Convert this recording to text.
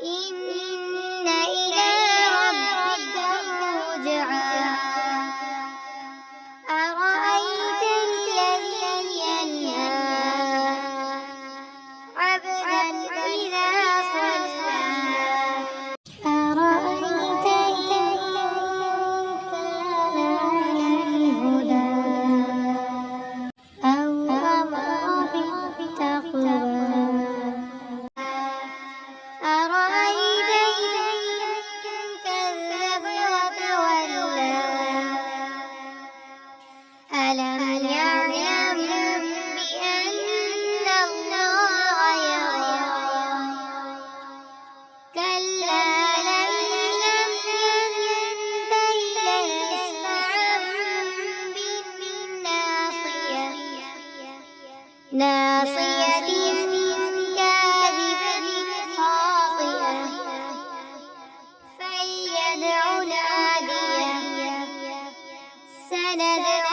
إن إلى ربك الرجعى أرأيت الذي ينهى عبدا إذا صلى أرأيت إن كان على الهدى أو أمر بالتقوى أرأيت إن كذب وتولى ألم يعلم بأن الله يرى كلا لئن لم ينته لنسفعا بالناصية ناصية كاذبة خاطئة فليدع ناديه سندع